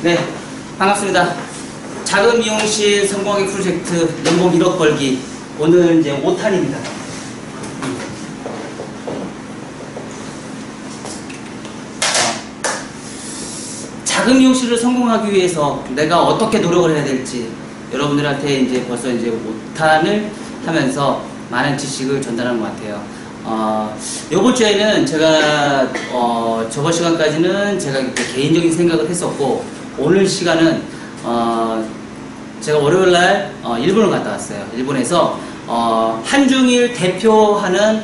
네, 반갑습니다. 작은 미용실 성공하기 프로젝트 연봉 1억 벌기. 오늘 이제 5탄입니다. 작은 미용실을 성공하기 위해서 내가 어떻게 노력을 해야 될지 여러분들한테 이제 벌써 이제 5탄을 하면서 많은 지식을 전달한 것 같아요. 요번 주에는 제가 저번 시간까지는 제가 개인적인 생각을 했었고, 오늘 시간은 제가 월요일날 일본을 갔다 왔어요. 일본에서 한중일 대표하는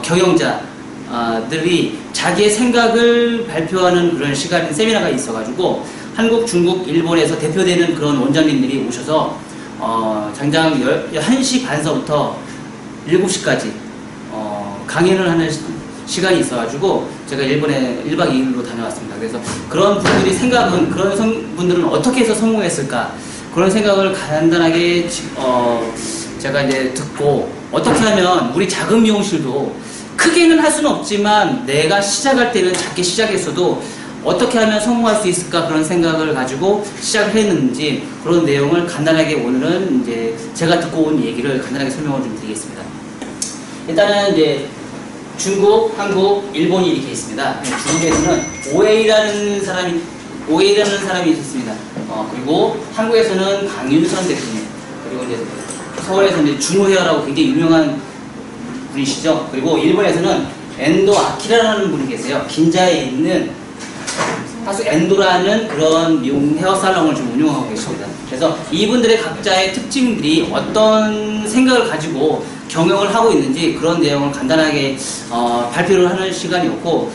경영자들이 자기의 생각을 발표하는 그런 시간 세미나가 있어가지고 한국, 중국, 일본에서 대표되는 그런 원장님들이 오셔서 장장 1시 반서부터 7시까지 강연을 하는 시간이 있어가지고 제가 일본에 1박 2일로 다녀왔습니다. 그래서 그런 분들이 그런 분들은 어떻게 해서 성공했을까, 그런 생각을 간단하게 제가 이제 듣고, 어떻게 하면 우리 작은 미용실도 크게는 할 수는 없지만 내가 시작할 때는 작게 시작했어도 어떻게 하면 성공할 수 있을까, 그런 생각을 가지고 시작을 했는지, 그런 내용을 간단하게 오늘은 이제 제가 듣고 온 얘기를 간단하게 설명을 좀 드리겠습니다. 일단은 이제 중국, 한국, 일본이 이렇게 있습니다. 중국에서는 오웨이라는 사람이 있었습니다. 그리고 한국에서는 강윤선 대표님, 그리고 이제 서울에서 이제 준호헤어라고 굉장히 유명한 분이시죠. 그리고 일본에서는 엔도 아키라라는 분이 계세요. 긴자에 있는 하수 엔도라는 그런 미용 헤어 살롱을 좀 운영하고 계십니다. 그래서 이분들의 각자의 특징들이 어떤 생각을 가지고 경영을 하고 있는지, 그런 내용을 간단하게 발표를 하는 시간이었고,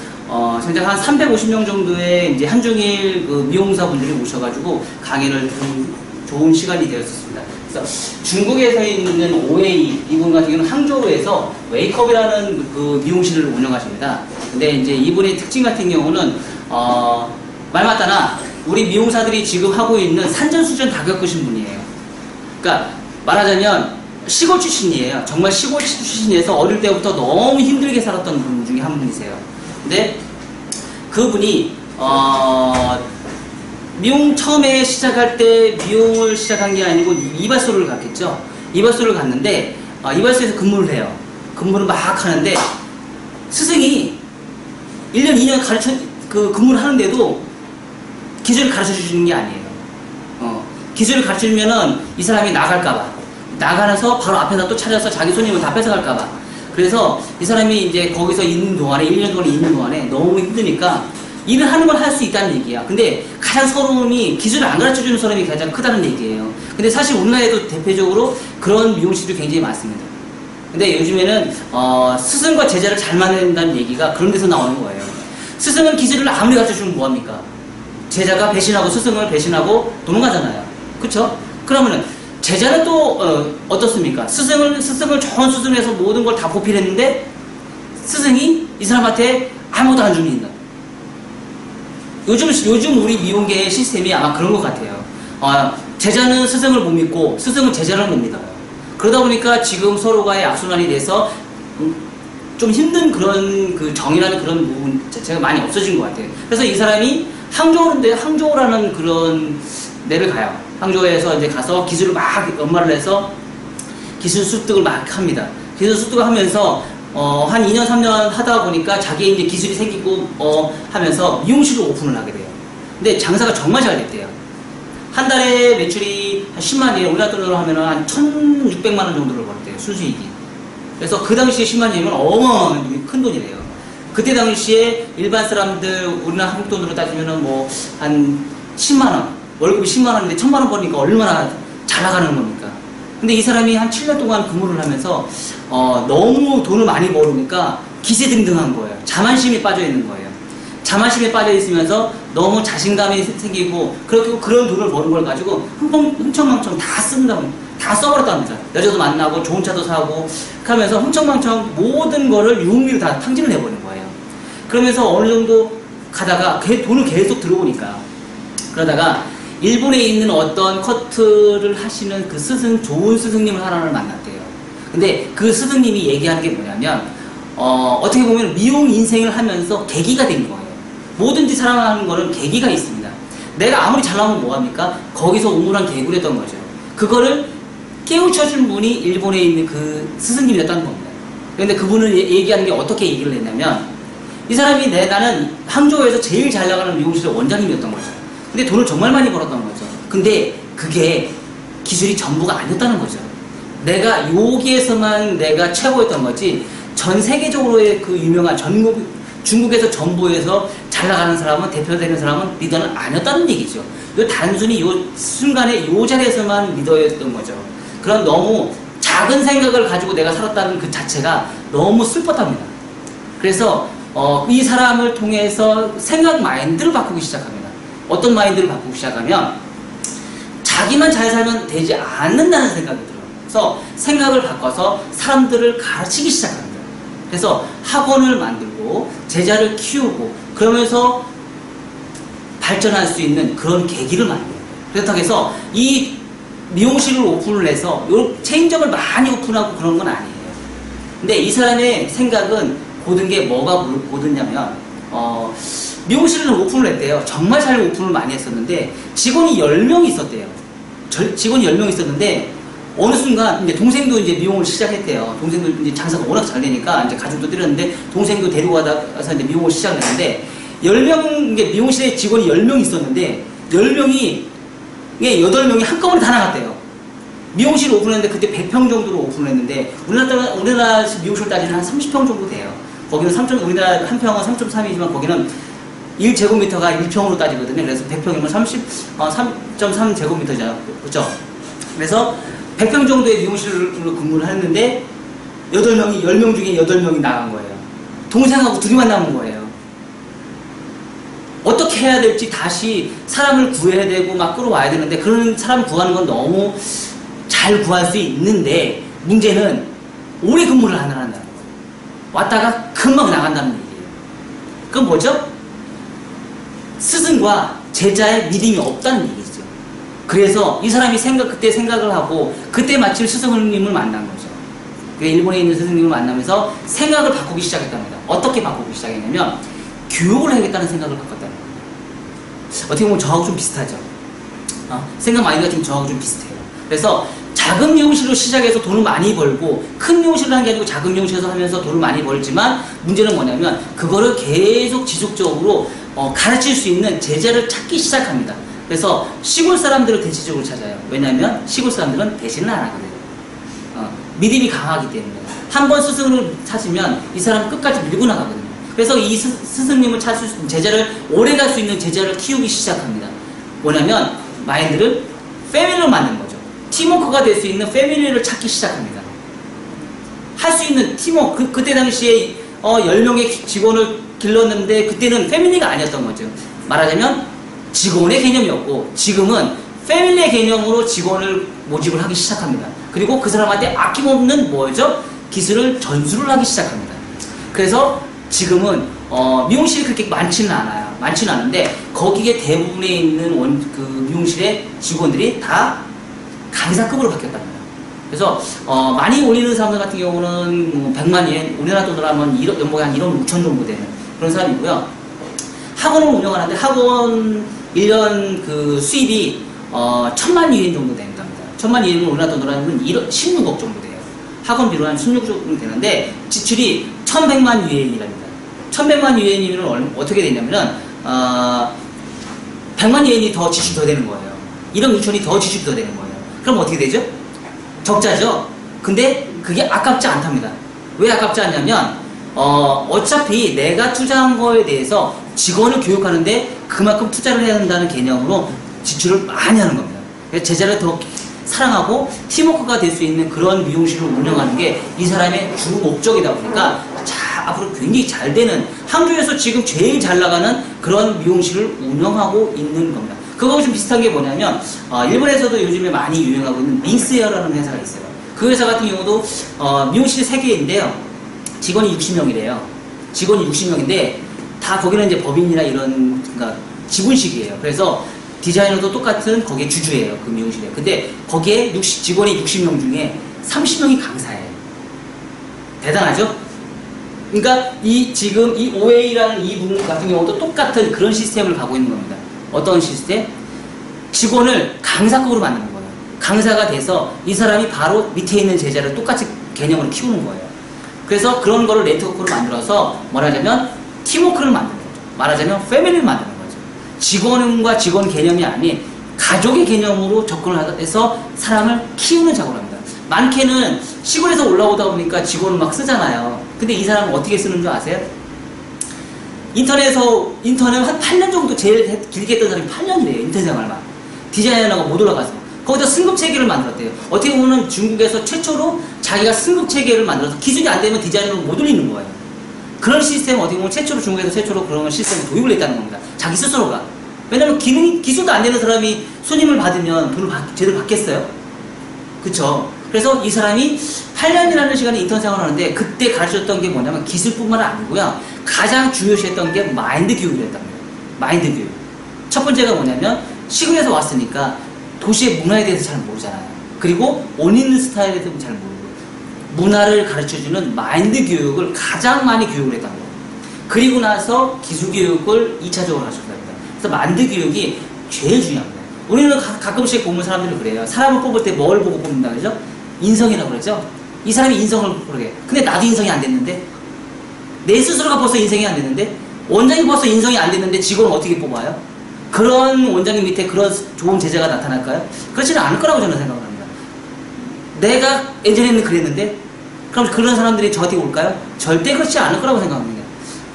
현재 한 350명 정도의 이제 한중일 그 미용사분들이 오셔가지고 강연을 좋은 시간이 되었습니다. 그래서 중국에서 있는 오웨이, 이분 같은 경우는 항저우에서 웨이크업이라는 그 미용실을 운영하십니다. 근데 이제 이분의 특징 같은 경우는 말 맞다나 우리 미용사들이 지금 하고 있는 산전수전 다 겪으신 분이에요. 그러니까 말하자면 시골 출신이에요. 정말 시골 출신에서 어릴 때부터 너무 힘들게 살았던 분 중에 한 분이세요. 근데 그분이 미용 처음에 시작할 때 미용을 시작한 게 아니고 이발소를 갔겠죠. 이발소를 갔는데 이발소에서 근무를 해요. 근무를 막 하는데 스승이 1년 2년 근무를 하는데도 기술을 가르쳐 주시는 게 아니에요. 기술을 가르쳐 주면은 이 사람이 나가서 바로 앞에다 또 찾아서 자기 손님을 다 뺏어갈까봐. 그래서 이 사람이 이제 거기서 있는 동안에, 1년 동안 있는 동안에 너무 힘드니까 일을 하는 걸 할 수 있다는 얘기야. 근데 가장 서러움이 기술을 안 가르쳐 주는 사람이 가장 크다는 얘기예요. 근데 사실 우리나라에도 대표적으로 그런 미용실이 굉장히 많습니다. 근데 요즘에는 스승과 제자를 잘 만든다는 얘기가 그런 데서 나오는 거예요. 스승은 기술을 아무리 가르쳐 주면 뭐합니까? 제자가 배신하고 스승을 배신하고 도망가잖아요. 그쵸? 그러면은 제자는 또 어떻습니까? 스승을 좋은 수준을 해서 모든 걸 다 보필했는데 스승이 이 사람한테 아무것도 안 줍니다. 요즘 우리 미용계의 시스템이 아마 그런 것 같아요. 제자는 스승을 못 믿고 스승은 제자를 못 믿어요. 그러다 보니까 지금 서로가의 악순환이 돼서 좀 힘든 그런 그 정이라는 그런 부분 자체가 많이 없어진 것 같아요. 그래서 이 사람이 항저우라는 그런 데를 가요. 항저우에서 이제 가서 기술을 막 연마를 해서 기술 습득을 막 합니다. 기술 습득을 하면서 한 2년 3년 하다 보니까 자기의 이제 기술이 생기고 하면서 미용실을 오픈을 하게 돼요. 근데 장사가 정말 잘 됐대요. 한 달에 매출이 한 10만이에요. 우리나라 돈으로 하면 한 1,600만 원 정도를 벌었대요. 순수익이. 그래서 그 당시에 10만이면 어마어마한 큰 돈이래요. 그때 당시에 일반 사람들 우리나라 한국 돈으로 따지면 뭐 한 10만 원, 월급이 10만 원인데 1,000만 원 버니까 얼마나 잘 나가는 겁니까? 근데 이 사람이 한 7년 동안 근무를 하면서 너무 돈을 많이 벌으니까 기세등등한 거예요. 자만심이 빠져 있는 거예요. 자만심에 빠져 있으면서 너무 자신감이 생기고, 그렇게 그런 돈을 버는 걸 가지고 흥청망청 다 써버렸답니다. 여자도 만나고 좋은 차도 사고 하면서 흥청망청 모든 거를 유흥비로 다 탕진을 해버린 거예요. 그러면서 어느 정도 가다가 돈을 계속 들어오니까, 그러다가 일본에 있는 어떤 커트를 하시는 그 좋은 스승님을 하나를 만났대요. 근데 그 스승님이 얘기하는 게 뭐냐면, 어떻게 보면 미용 인생을 하면서 계기가 된 거예요. 뭐든지 사랑하는 거는 계기가 있습니다. 내가 아무리 잘나오면 뭐합니까? 거기서 우물한 개구리였던 거죠. 그거를 깨우쳐준 분이 일본에 있는 그 스승님이었다는 겁니다. 그런데 그분은 얘기하는 게 어떻게 얘기를 했냐면, 이 사람이 나는 항저우에서 제일 잘 나가는 미용실의 원장님이었던 거죠. 근데 돈을 정말 많이 벌었던 거죠. 근데 그게 기술이 전부가 아니었다는 거죠. 내가 여기에서만 내가 최고였던 거지, 전 세계적으로의 그 유명한 중국에서 전부에서 잘 나가는 사람은, 대표되는 사람은 리더는 아니었다는 얘기죠. 이 단순히 요 순간에 요 자리에서만 리더였던 거죠. 그런 너무 작은 생각을 가지고 내가 살았다는 그 자체가 너무 슬펐답니다. 그래서 이 사람을 통해서 생각 마인드를 바꾸기 시작합니다. 어떤 마인드를 바꾸기 시작하면, 자기만 잘 살면 되지 않는다는 생각이 들어요. 그래서 생각을 바꿔서 사람들을 가르치기 시작합니다. 그래서 학원을 만들고 제자를 키우고 그러면서 발전할 수 있는 그런 계기를 만들어요. 그렇다고 해서 이 미용실을 오픈을 해서 요 체인점을 많이 오픈하고 그런 건 아니에요. 근데 이 사람의 생각은 고든 게 뭐가 고든냐면, 미용실을 오픈을 했대요. 정말 잘 오픈을 많이 했었는데 직원이 10명이 있었대요. 직원이 10명이 있었는데 어느 순간 이제 동생도 이제 미용을 시작했대요. 동생도 이제 장사가 워낙 잘 되니까 이제 가족도 때렸는데 동생도 데리고 가서 이제 미용을 시작했는데, 10명, 이게 미용실에 직원이 10명 있었는데 10명이 8명이 한꺼번에 다 나갔대요. 미용실을 오픈했는데 그때 100평 정도로 오픈을 했는데, 우리나라 미용실 따지면 한 30평 정도 돼요. 거기는 우리나라 한 평은 3.3이지만 거기는 1제곱미터가 1평으로 따지거든요. 그래서 100평이면 3.3제곱미터잖아요. 그렇죠? 그래서 100평 정도의 미용실로 근무를 했는데 10명 중에 8명이 나간 거예요. 동생하고 둘이만 남은 거예요. 어떻게 해야 될지 다시 사람을 구해야 되고 막 끌어와야 되는데, 그런 사람 구하는 건 너무 잘 구할 수 있는데, 문제는 오래 근무를 안 한다는 거예요. 왔다가 금방 나간다는 얘기예요. 그건 뭐죠? 스승과 제자의 믿음이 없다는 얘기죠. 그래서 이 사람이 그때 생각을 하고 그때 마침 스승님을 만난 거죠. 일본에 있는 스승님을 만나면서 생각을 바꾸기 시작했답니다. 어떻게 바꾸기 시작했냐면, 교육을 해야겠다는 생각을 바꿨다는 거예요. 어떻게 보면 저하고 좀 비슷하죠. 생각 마인드가 좀 저하고 좀 비슷해요. 그래서 작은 미용실로 시작해서 돈을 많이 벌고, 큰 미용실을 한 게 아니고 작은 미용실에서 하면서 돈을 많이 벌지만, 문제는 뭐냐면 그거를 계속 지속적으로 가르칠 수 있는 제자를 찾기 시작합니다. 그래서 시골 사람들을 대체적으로 찾아요. 왜냐하면 시골 사람들은 대신을 안 하거든요. 믿음이 강하기 때문에. 한번 스승을 찾으면 이 사람은 끝까지 밀고 나가거든요. 그래서 이 스승님을 찾을 수 있는 제자를, 오래 갈 수 있는 제자를 키우기 시작합니다. 뭐냐면 마인드를 패밀리로 만든 거죠. 팀워크가 될 수 있는 패밀리를 찾기 시작합니다. 할 수 있는 팀워크, 그때 당시에 10명의 직원을 길렀는데 그때는 패밀리가 아니었던 거죠. 말하자면 직원의 개념이었고, 지금은 패밀리의 개념으로 직원을 모집을 하기 시작합니다. 그리고 그 사람한테 아낌없는 뭐죠? 기술을 전수를 하기 시작합니다. 그래서 지금은 미용실이 그렇게 많지는 않아요. 많지는 않은데 거기에 대부분에 있는 그 미용실의 직원들이 다 강사급으로 바뀌었답니다. 그래서 많이 올리는 사람들 같은 경우는 100만 yen, 우리나라 돈으로 하면 연봉이 한 1억 6천 정도 되는 그런 사람이고요. 학원을 운영하는데 학원 1년 그 수입이 1000만 yen 정도 됩니다. 1000만 yen은 우리나라 돈으로 하면 16억 정도 돼요. 학원비로 한 16억 정도 되는데 지출이 1100만 yuan이랍니다. 1100만 yuan이면 어떻게 되냐면은 100만 yen이 더 지출이 더 되는 거예요. 1억 6천이 더 지출이 더 되는 거예요. 그럼 어떻게 되죠? 적자죠? 근데 그게 아깝지 않답니다. 왜 아깝지 않냐면 어차피 내가 투자한 거에 대해서 직원을 교육하는데 그만큼 투자를 해야 한다는 개념으로 지출을 많이 하는 겁니다. 그래서 제자를 더 사랑하고 팀워크가 될 수 있는 그런 미용실을 운영하는 게 이 사람의 주 목적이다 보니까 앞으로 굉장히 잘 되는, 항저우에서 지금 제일 잘 나가는 그런 미용실을 운영하고 있는 겁니다. 그거하고 좀 비슷한 게 뭐냐면 일본에서도 요즘에 많이 유행하고 있는 민스헤어라는 회사가 있어요. 그 회사 같은 경우도 미용실이 3개인데요. 직원이 60명이래요. 직원이 60명인데 다 거기는 이제 법인이나 이런 그러니까 지분식이에요. 그래서 디자이너도 똑같은 거기에 주주예요. 그 미용실에. 근데 거기에 직원이 60명 중에 30명이 강사예요. 대단하죠? 그러니까 지금 이 OA라는 이 부분 같은 경우도 똑같은 그런 시스템을 가고 있는 겁니다. 어떤 시스템? 직원을 강사급으로 만드는 거예요. 강사가 돼서 이 사람이 바로 밑에 있는 제자를 똑같이 개념으로 키우는 거예요. 그래서 그런 거를 네트워크로 만들어서 뭐라자면 팀워크를 만드는 거죠. 말하자면 패밀리를 만드는 거죠. 직원과 직원 개념이 아닌 가족의 개념으로 접근을 해서 사람을 키우는 작업을 합니다. 많게는 시골에서 올라오다 보니까 직원을 막 쓰잖아요. 근데 이 사람은 어떻게 쓰는 줄 아세요? 인터넷 한 8년 정도 제일 길게 했던 사람이 8년이래요. 인터넷 생활만. 디자이너가 못 올라가서. 거기서 승급 체계를 만들었대요. 어떻게 보면 중국에서 최초로 자기가 승급 체계를 만들어서 기술이 안 되면 디자이너로 못 올리는 거예요. 그런 시스템 어떻게 보면 중국에서 최초로 그런 시스템을 도입을 했다는 겁니다. 자기 스스로가. 왜냐면 기술도 안 되는 사람이 손님을 받으면 돈을 제대로 받겠어요? 그쵸? 그래서 이 사람이 8년이라는 시간에 인턴 생활을 하는데 그때 가르쳤던 게 뭐냐면 기술뿐만 아니고요. 가장 중요시했던 게 마인드 교육이었단 말이에요. 마인드 교육. 첫 번째가 뭐냐면 시골에서 왔으니까 도시의 문화에 대해서 잘 모르잖아요. 그리고 옷 입는 스타일에 대해서 잘 모르고 문화를 가르쳐주는 마인드 교육을 가장 많이 교육을 했던 거예요. 그리고 나서 기술 교육을 2차적으로 하셨답니다. 그래서 마인드 교육이 제일 중요합니다. 우리는 가끔씩 보면 사람들이 그래요. 사람을 뽑을 때 뭘 보고 뽑는다 그러죠? 인성이라고 그러죠? 이 사람이 인성을 그러게. 근데 나도 인성이 안 됐는데? 내 스스로가 벌써 인성이 안 됐는데? 원장이 벌써 인성이 안 됐는데 직원을 어떻게 뽑아요? 그런 원장님 밑에 그런 좋은 제자가 나타날까요? 그렇지는 않을 거라고 저는 생각을 합니다. 내가 예전에는 그랬는데? 그럼 그런 사람들이 저한테 올까요? 절대 그렇지 않을 거라고 생각합니다.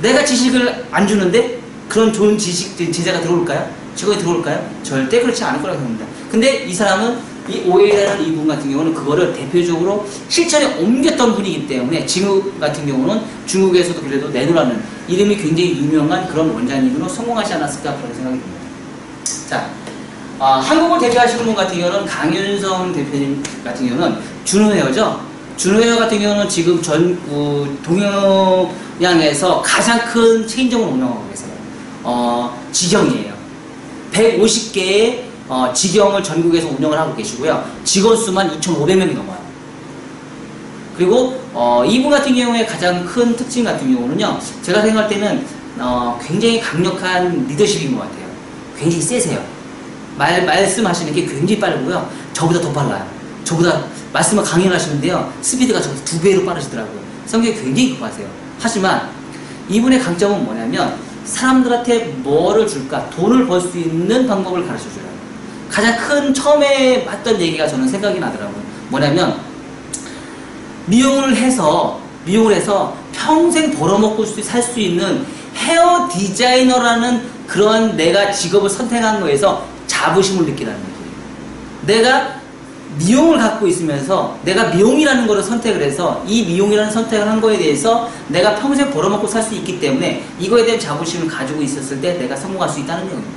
내가 지식을 안 주는데 그런 좋은 제자가 들어올까요? 직원이 들어올까요? 절대 그렇지 않을 거라고 생각합니다. 근데 이 사람은 이 오웨이라는 이분 같은 경우는 그거를 대표적으로 실천에 옮겼던 분이기 때문에 지금 같은 경우는 중국에서도 그래도 내노라는 이름이 굉장히 유명한 그런 원장님으로 성공하지 않았을까 그런 생각이 듭니다. 자, 한국을 대표하시는 분 같은 경우는 강윤성 대표님 같은 경우는 준호헤어죠. 준호헤어 같은 경우는 지금 동양에서 가장 큰 체인점을 운영하고 계세요. 직영이에요. 150개의 직영을 전국에서 운영을 하고 계시고요. 직원 수만 2,500명이 넘어요. 그리고 이분 같은 경우에 가장 큰 특징 같은 경우는요. 제가 생각할 때는 굉장히 강력한 리더십인 것 같아요. 굉장히 세세요. 말씀하시는 게 굉장히 빠르고요. 저보다 더 빨라요. 저보다 말씀을 강연하시는데요. 스피드가 저보다 2배로 빠르시더라고요. 성격이 굉장히 급하세요. 하지만 이분의 강점은 뭐냐면 사람들한테 뭐를 줄까? 돈을 벌 수 있는 방법을 가르쳐줘요. 가장 큰 처음에 봤던 얘기가 저는 생각이 나더라고요. 뭐냐면 미용을 해서 평생 벌어먹고 살 수 있는 헤어 디자이너라는 그런 내가 직업을 선택한 거에서 자부심을 느끼라는 얘기예요. 내가 미용을 갖고 있으면서 내가 미용이라는 거를 선택을 해서 이 미용이라는 선택을 한 거에 대해서 내가 평생 벌어먹고 살 수 있기 때문에 이거에 대한 자부심을 가지고 있었을 때 내가 성공할 수 있다는 겁니다.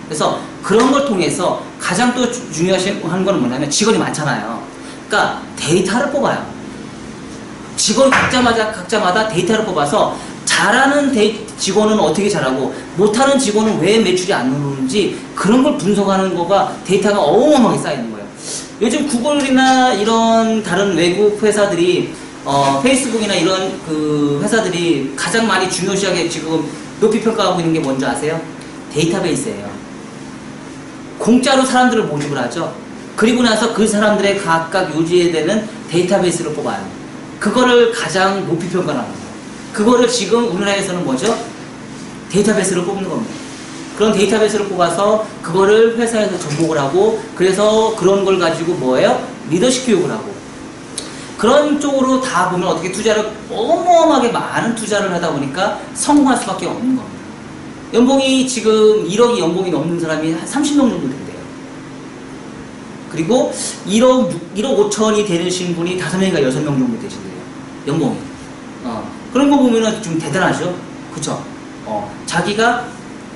그래서 그런 걸 통해서 가장 또 중요한 거는 뭐냐면 직원이 많잖아요. 그러니까 데이터를 뽑아요. 직원 각자마다 데이터를 뽑아서 잘하는 직원은 어떻게 잘하고 못하는 직원은 왜 매출이 안 오르는지 그런 걸 분석하는 거가 데이터가 어마어마하게 쌓이는 거예요. 요즘 구글이나 이런 다른 외국 회사들이 페이스북이나 이런 그 회사들이 가장 많이 중요시하게 지금 높이 평가하고 있는 게 뭔지 아세요? 데이터베이스예요. 공짜로 사람들을 모집을 하죠. 그리고 나서 그 사람들의 각각 요지에 되는 데이터베이스를 뽑아요. 그거를 가장 높이 평가를 합니다. 그거를 지금 우리나라에서는 뭐죠? 데이터베이스를 뽑는 겁니다. 그런 데이터베이스를 뽑아서 그거를 회사에서 접목을 하고 그래서 그런 걸 가지고 뭐예요? 리더십 교육을 하고 그런 쪽으로 다 보면 어떻게 투자를 어마어마하게 많은 투자를 하다 보니까 성공할 수밖에 없는 겁니다. 연봉이 지금 1억이 연봉이 넘는 사람이 한 30명 정도 된대요. 그리고 1억 5천이 되시는 분이 5명인가 6명 정도 되신대요. 연봉이. 그런 거 보면은 좀 대단하죠? 그쵸? 자기가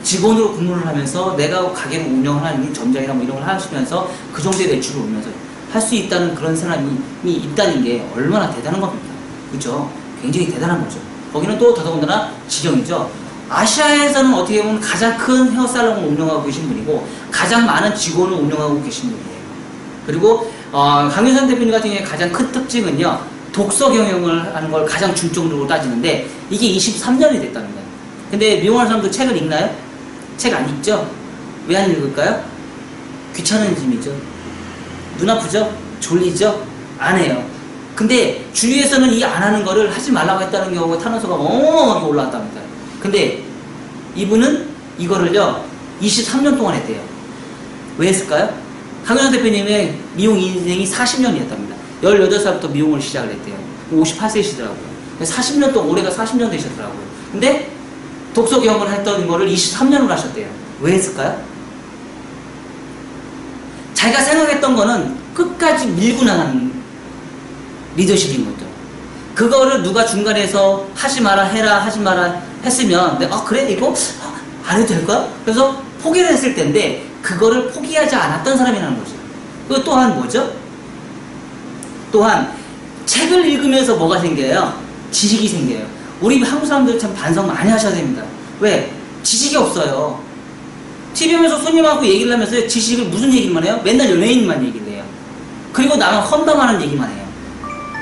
직원으로 근무를 하면서 내가 가게를 운영하는 점장이나 뭐 이런 걸 하시면서 그 정도의 매출을 올리면서 할 수 있다는 그런 사람이 있다는 게 얼마나 대단한 겁니까? 그쵸? 굉장히 대단한 거죠. 거기는 또 더더군다나 직영이죠. 아시아에서는 어떻게 보면 가장 큰 헤어살롱을 운영하고 계신 분이고 가장 많은 직원을 운영하고 계신 분이에요. 그리고 강윤선 대표님 같은 경우에 가장 큰 특징은요. 독서 경영을 하는 걸 가장 중점적으로 따지는데 이게 23년이 됐답니다. 근데 미용하는 사람도 책을 읽나요? 책 안 읽죠? 왜 안 읽을까요? 귀찮은 짐이죠. 눈 아프죠? 졸리죠? 안 해요. 근데 주위에서는 이 안 하는 거를 하지 말라고 했다는 경우에 탄원서가 어마어마하게 올라왔답니다. 근데 이분은 이거를요 23년 동안 했대요. 왜 했을까요? 강윤상 대표님의 미용 인생이 40년이었답니다. 18살부터 미용을 시작을 했대요. 58세시더라고요. 40년 동안, 올해가 40년 되셨더라고요. 근데 독서 경험을 했던 거를 23년을 하셨대요. 왜 했을까요? 자기가 생각했던 거는 끝까지 밀고 나가는 리더십인 거죠. 그거를 누가 중간에서 하지 마라 해라 하지 마라 했으면 내가 그래 이거 안 해도 될까? 그래서 포기를 했을 텐데 그거를 포기하지 않았던 사람이라는 거죠. 그 또한 뭐죠? 또한 책을 읽으면서 뭐가 생겨요? 지식이 생겨요. 우리 한국 사람들 참 반성 많이 하셔야 됩니다. 왜? 지식이 없어요. TV 보면서 손님하고 얘기를 하면서 지식을 무슨 얘기만 해요? 맨날 연예인만 얘기를 해요. 그리고 나만 험담하는 얘기만 해요.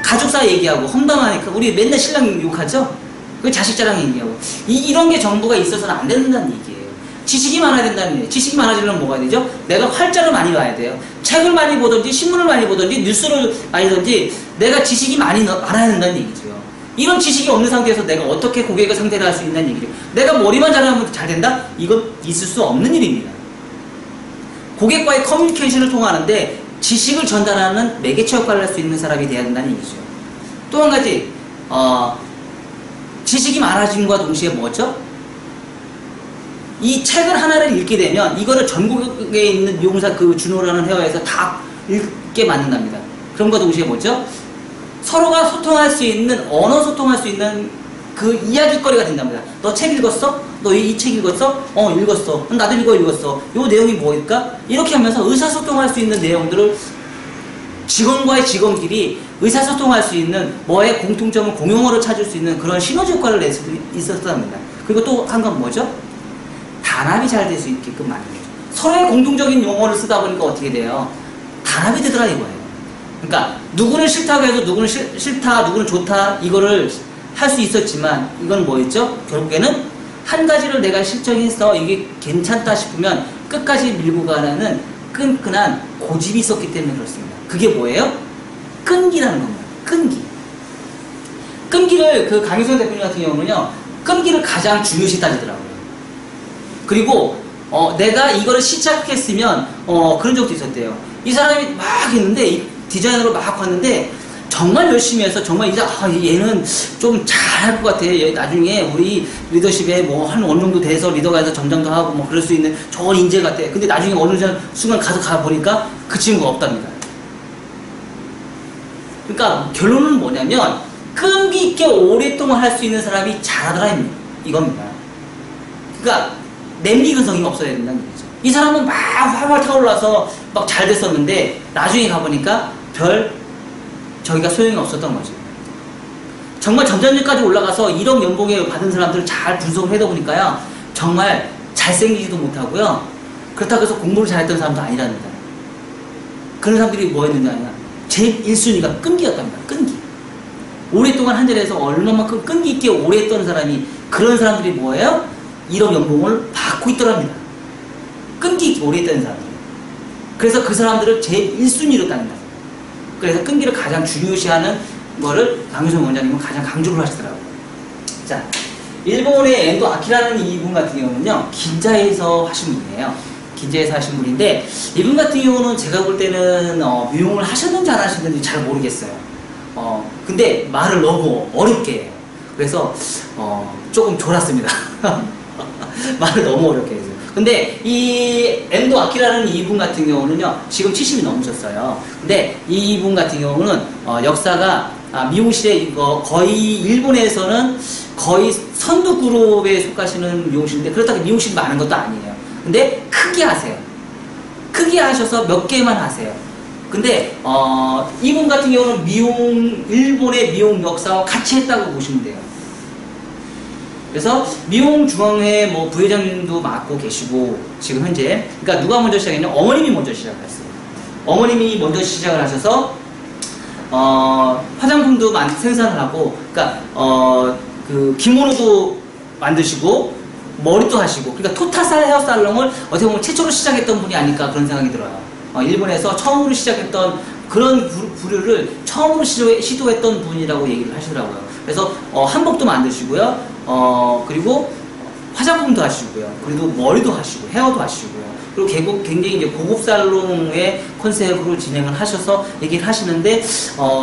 가족사 얘기하고 험담하니까 우리 맨날 신랑 욕하죠? 그 자식 자랑 얘기하고 이런 게 정부가 있어서는 안 된다는 얘기예요. 지식이 많아야 된다는 얘기예요. 지식이 많아지려면 뭐가 되죠? 내가 활자를 많이 봐야 돼요. 책을 많이 보든지 신문을 많이 보든지 뉴스를 많이 보든지 내가 지식이 많이 알아야 된다는 얘기죠. 이런 지식이 없는 상태에서 내가 어떻게 고객을 상대를 할 수 있는 얘기죠. 내가 머리만 잘하면 잘 된다? 이건 있을 수 없는 일입니다. 고객과의 커뮤니케이션을 통하는데 지식을 전달하는 매개체 역할을 할 수 있는 사람이 돼야 된다는 얘기죠. 또 한 가지 지식이 많아짐과 동시에 뭐죠? 이 책을 하나를 읽게 되면 이거를 전국에 있는 미용사 그 준호라는 회화에서 다 읽게 만든답니다. 그럼과 동시에 뭐죠? 서로가 소통할 수 있는 언어 소통할 수 있는 그 이야기거리가 된답니다. 너 책 읽었어? 너 이 책 읽었어? 읽었어. 나도 이거 읽었어. 요 내용이 뭐일까? 이렇게 하면서 의사소통할 수 있는 내용들을 직원과의 직원끼리 의사소통할 수 있는 뭐의 공통점을 공용어로 찾을 수 있는 그런 시너지 효과를 낼 수도 있었답니다. 그리고 또 한 건 뭐죠? 단합이 잘 될 수 있게끔 만드는 거죠. 서로의 공통적인 용어를 쓰다 보니까 어떻게 돼요? 단합이 되더라 이거예요. 그러니까 누구는 싫다고 해도 누구는 싫다, 누구는 좋다 이거를 할 수 있었지만 이건 뭐였죠? 결국에는 한 가지를 내가 실천해서 이게 괜찮다 싶으면 끝까지 밀고 가는 끈끈한 고집이 있었기 때문에 그렇습니다. 그게 뭐예요? 끈기라는 겁니다. 끈기. 끈기를 그 강윤상 대표님 같은 경우는요, 끈기를 가장 중요시 따지더라고요. 그리고 내가 이거를 시작했으면 그런 적도 있었대요. 이 사람이 막 했는데 이 디자이너로 막 왔는데 정말 열심히 해서 정말 이제 얘는 좀 잘할 것 같아. 나중에 우리 리더십에 뭐 한 어느 정도 돼서 리더가 해서 점장도 하고 뭐 그럴 수 있는 좋은 인재 같아. 근데 나중에 어느 순간 가 보니까 그 친구가 없답니다. 그러니까 결론은 뭐냐면 끈기 있게 오랫동안 할 수 있는 사람이 잘하더라 이겁니다. 그러니까 냄비 근성이 없어야 된다는 얘기죠. 이 사람은 막 활활 타올라서 막 잘 됐었는데 나중에 가보니까 저기가 소용이 없었던 거죠. 정말 점점까지 올라가서 1억 연봉에 받은 사람들을 잘 분석을 해다 보니까요, 정말 잘생기지도 못하고요, 그렇다고 해서 공부를 잘했던 사람도 아니랍니다. 그런 사람들이 뭐 했느냐, 제일 1순위가 끈기였답니다. 끈기. 오랫동안 한 자리에서 얼마만큼 끈기 있게 오래 했던 사람이, 그런 사람들이 뭐예요? 1억 연봉을 받고 있더랍니다. 끈기 있게 오래 했던 사람들. 그래서 그 사람들을 제일 1순위로 따는다. 그래서 끈기를 가장 중요시하는 거를 강윤상 원장님은 가장 강조를 하시더라고요. 자, 일본의 엔도 아키라는 이분 같은 경우는요, 긴자에서 하신 분이에요. 긴자에서 하신 분인데, 이분 같은 경우는 제가 볼 때는 미용을 하셨는지 안 하셨는지 잘 모르겠어요. 근데 말을 너무 어렵게 해요. 그래서 조금 졸았습니다. 말을 너무 어렵게 해서. 근데 이 엔도 아키라는 이분 같은 경우는요, 지금 70이 넘으셨어요. 근데 이분 같은 경우는 역사가 미용실에 거의 일본에서는 거의 선두 그룹에 속하시는 미용실인데, 그렇다고 미용실이 많은 것도 아니에요. 근데 크게 하세요. 크게 하셔서 몇 개만 하세요. 근데 이분 같은 경우는 일본의 미용 역사와 같이 했다고 보시면 돼요. 그래서 미용중앙회 뭐 부회장님도 맡고 계시고, 지금 현재, 그러니까 누가 먼저 시작했냐? 어머님이 먼저 시작했어요. 어머님이 먼저 시작을 하셔서 화장품도 생산을 하고, 그러니까 그 기모노도 만드시고, 머리도 하시고, 그러니까 토탈 헤어살롱을 어떻게 보면 최초로 시작했던 분이 아닐까 그런 생각이 들어요. 일본에서 처음으로 시작했던 그런 부류를 처음으로 시도했던 분이라고 얘기를 하시더라고요. 그래서 한복도 만드시고요. 그리고 화장품도 하시고요. 그리고 머리도 하시고 헤어도 하시고요. 그리고 굉장히 이제 고급 살롱의 컨셉으로 진행을 하셔서 얘기를 하시는데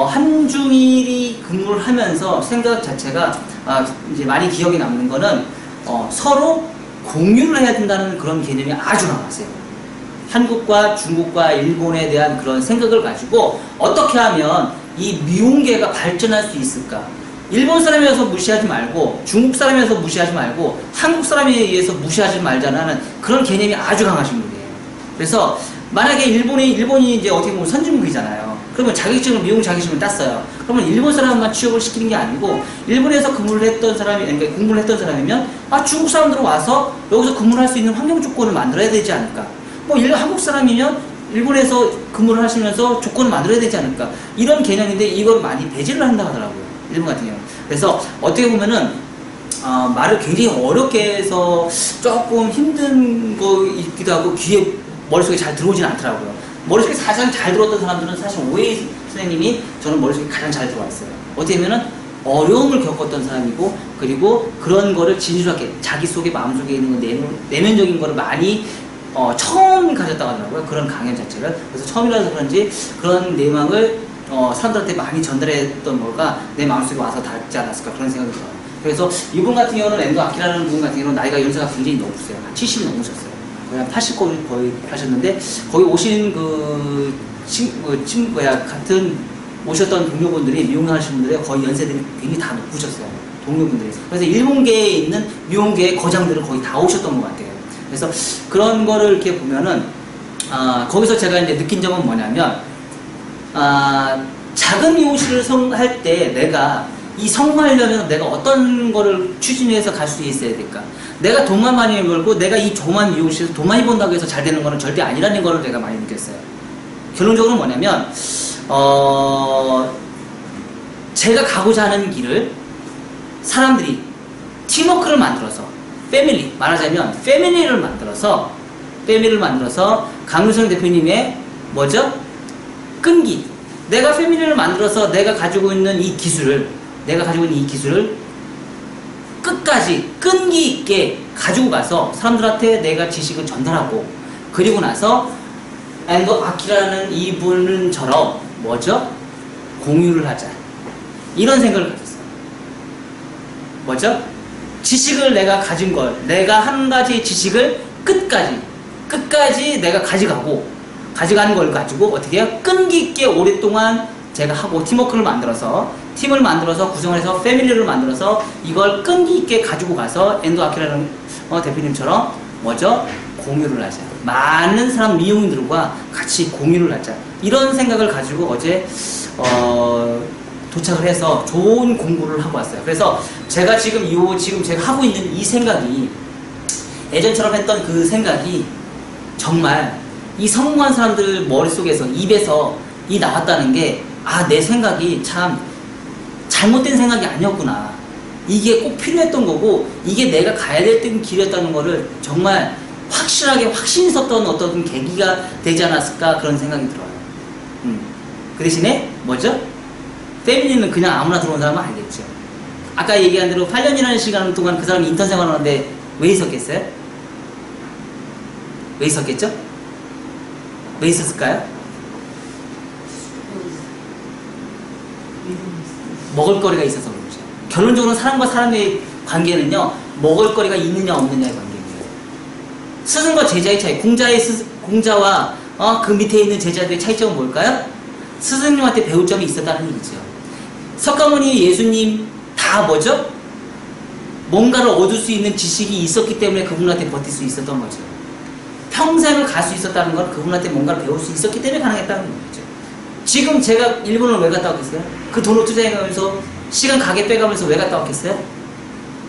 한중일이 근무를 하면서 생각 자체가 이제 많이 기억에 남는 거는 서로 공유를 해야 된다는 그런 개념이 아주 강하세요. 한국과 중국과 일본에 대한 그런 생각을 가지고 어떻게 하면 이 미용계가 발전할 수 있을까? 일본 사람이어서 무시하지 말고 중국 사람이어서 무시하지 말고 한국 사람에 의해서 무시하지 말자는 그런 개념이 아주 강하신 분이에요. 그래서 만약에 일본이 이제 어떻게 보면 선진국이잖아요. 그러면 미용 자격증을 땄어요. 그러면 일본 사람만 취업을 시키는 게 아니고 일본에서 근무를 했던 사람이, 그러니까 공부를 했던 사람이면 중국 사람들은 와서 여기서 근무를 할 수 있는 환경 조건을 만들어야 되지 않을까? 한국 사람이면 일본에서 근무를 하시면서 조건을 만들어야 되지 않을까? 이런 개념인데 이걸 많이 배제를 한다고 하더라고요. 일본 같은 경우. 그래서 어떻게 보면은 말을 굉장히 어렵게 해서 조금 힘든 거이기도 하고 귀에 머릿속에 잘 들어오진 않더라고요. 머릿속에 가장 잘 들어왔던 사람들은 사실 오해이 선생님이 저는 머릿속에 가장 잘 들어와 있어요. 어떻게 보면은 어려움을 겪었던 사람이고, 그리고 그런 거를 진솔하게 자기 속에 마음속에 있는 내면적인 거를 많이 처음 가졌다고 하더라고요. 그런 강연 자체를. 그래서 처음이라서 그런지 그런 내막을 사람들한테 많이 전달했던 거가 내 마음속에 와서 닿지 않았을까 그런 생각이 들어요. 그래서 이분 같은 경우는 엔도 아키라는 분 같은 경우는 나이가 연세가 굉장히 높으세요. 한 70이 넘으셨어요. 거의 한 80 거의 하셨는데, 거기 오신 같은 오셨던 동료분들이 미용하시는 분들이 거의 연세들이 굉장히 다 높으셨어요. 동료분들이. 그래서 일본계에 있는 미용계의 거장들은 거의 다 오셨던 것 같아요. 그래서 그런 거를 이렇게 보면은 거기서 제가 이제 느낀 점은 뭐냐면 작은 미용실을 할 때 내가 이 성공하려면 내가 어떤 거를 추진해서 갈 수 있어야 될까? 내가 돈만 많이 벌고 내가 이 조그만 미용실에서 돈 많이 번다고 해서 잘 되는 거는 절대 아니라는 거를 내가 많이 느꼈어요. 결론적으로 뭐냐면 제가 가고자 하는 길을 사람들이 팀워크를 만들어서 말하자면 패밀리를 만들어서 강윤성 대표님의 뭐죠? 끈기. 내가 패밀리를 만들어서 내가 가지고 있는 이 기술을 끝까지 끈기 있게 가지고 가서 사람들한테 내가 지식을 전달하고, 그리고 나서 엔도 아키라는 이분처럼 뭐죠? 공유를 하자. 이런 생각을 가졌어요. 뭐죠? 지식을 내가 가진 걸, 내가 한 가지 지식을 끝까지 내가 가져가는 걸 가지고 어떻게 해요? 끈기 있게 오랫동안 제가 하고 팀을 만들어서 구성을 해서 패밀리를 만들어서 이걸 끈기 있게 가지고 가서 엔도 아키라는 대표님처럼 뭐죠? 공유를 하자. 많은 사람 미용인들과 같이 공유를 하자. 이런 생각을 가지고 어제 도착을 해서 좋은 공부를 하고 왔어요. 그래서 제가 지금 제가 하고 있는 이 생각이, 예전처럼 했던 그 생각이 정말 이 성공한 사람들 머릿속에서, 입에서 나왔다는 게, 내 생각이 참 잘못된 생각이 아니었구나. 이게 꼭 필요했던 거고, 이게 내가 가야 될 길이었다는 거를 정말 확실하게 확신이 섰던 어떤 계기가 되지 않았을까 그런 생각이 들어요. 그 대신에 뭐죠? 패밀리는 그냥 아무나 들어온 사람은 아니겠죠. 아까 얘기한 대로 8년이라는 시간 동안 그 사람이 인턴 생활을 하는데 왜 있었겠어요? 왜 있었겠죠? 왜 있었을까요? 먹을거리가 있어서 그렇죠. 결론적으로 사람과 사람의 관계는요, 먹을거리가 있느냐 없느냐의 관계예요. 스승과 제자의 차이, 공자와 그 밑에 있는 제자들의 차이점은 뭘까요? 스승님한테 배울 점이 있었다는 얘기죠. 석가모니, 예수님 다 뭐죠? 뭔가를 얻을 수 있는 지식이 있었기 때문에 그분한테 버틸 수 있었던 거죠. 평생을 갈 수 있었다는 건 그분한테 뭔가를 배울 수 있었기 때문에 가능했다는 거죠. 지금 제가 일본을 왜 갔다 왔겠어요? 그 돈을 투자해가면서 시간 가게 빼가면서 왜 갔다 왔겠어요?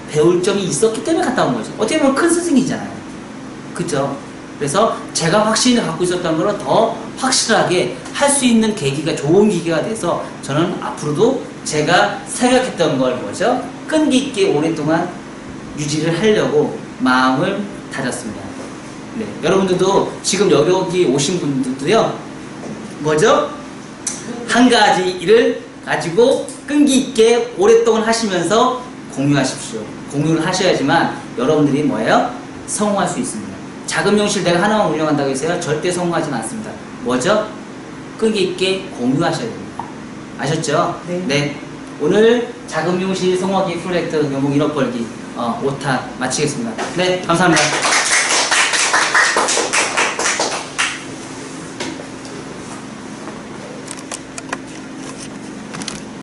배울 점이 있었기 때문에 갔다 온 거죠. 어떻게 보면 큰 스승이잖아요. 그죠? 그래서 제가 확신을 갖고 있었던 거는 더 확실하게 할 수 있는 계기가, 좋은 계기가 돼서 저는 앞으로도 제가 생각했던 걸 뭐죠? 끈기 있게 오랫동안 유지를 하려고 마음을 다졌습니다. 네, 여러분들도 지금 여기 오신 분들도요, 뭐죠? 한 가지 일을 가지고 끈기 있게 오랫동안 하시면서 공유하십시오. 공유를 하셔야지만 여러분들이 뭐예요? 성공할 수 있습니다. 작은 미용실 내가 하나만 운영한다고 해서요, 절대 성공하지는 않습니다. 뭐죠? 끈기 있게 공유하셔야 됩니다. 아셨죠? 네. 네. 오늘 작은 미용실 성공하기 프로젝트 연봉 1억 벌기 5탄 마치겠습니다. 네, 감사합니다.